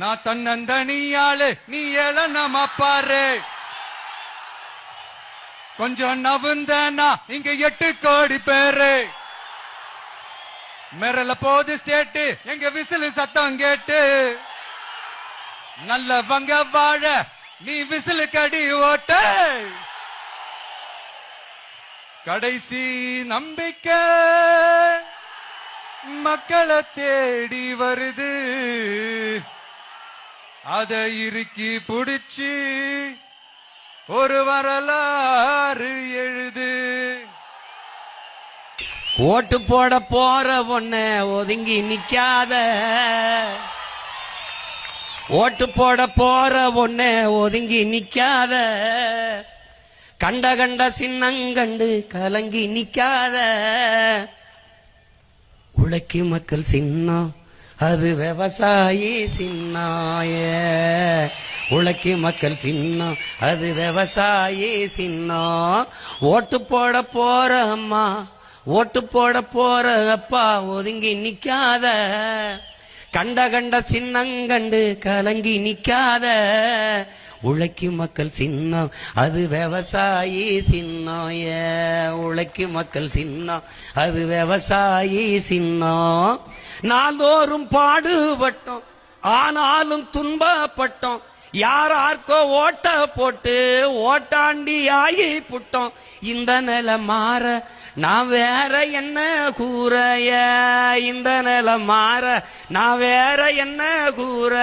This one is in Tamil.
நான் தன்னந்தனியாளு நீ ஏளனமா பாரு. கொஞ்சம் நவுந்தனா இங்க 8 கோடி பேரு. மிரல போது ஸ்டேட்டு எங்க விசிலு சத்தம் கேட்டு. நல்லவங்க வாழ நீ விசிலு கடி ஓட்ட. கடைசி நம்பிக்கை மக்களை தேடி வருது. அத இறுக்கி புடிச்சு ஒரு வரலாறு எழுது. ஓட்டு போட போற பொண்ண ஒதுங்கி நிக்காத. ஓட்டு போட போற பொண்ண ஒதுங்கி நிக்காத. கண்ட கண்ட சின்னங்கண்டு கலங்கி நிக்காத. உழைக்கும் மக்கள் சின்னம் அது விவசாயி சின்னாய. உழைக்கும் மக்கள் சின்னம் அது விவசாயி சின்னம். ஓட்டு போட போற அம்மா ஓட்டு போட போற அப்பா ஒதுங்கி நிக்காத. கண்ட கண்ட சின்னங்கண்டு கலங்கி நிக்காத. உழைக்கும் மக்கள் சின்னம் அது விவசாயி சின்னம். உழைக்கும் மக்கள் சின்னம் அது விவசாயி சின்னம். நாள்தோறும் பாடுபட்டோம் ஆனாலும் துன்பப்பட்டோம். யாரார்க்கோ ஓட்ட போட்டு ஓட்டாண்டி ஆகி புட்டோம். இந்த நிலை மாற நான் வேற என்ன கூறைய. இந்த நிலை மாற நான் வேற என்ன கூற.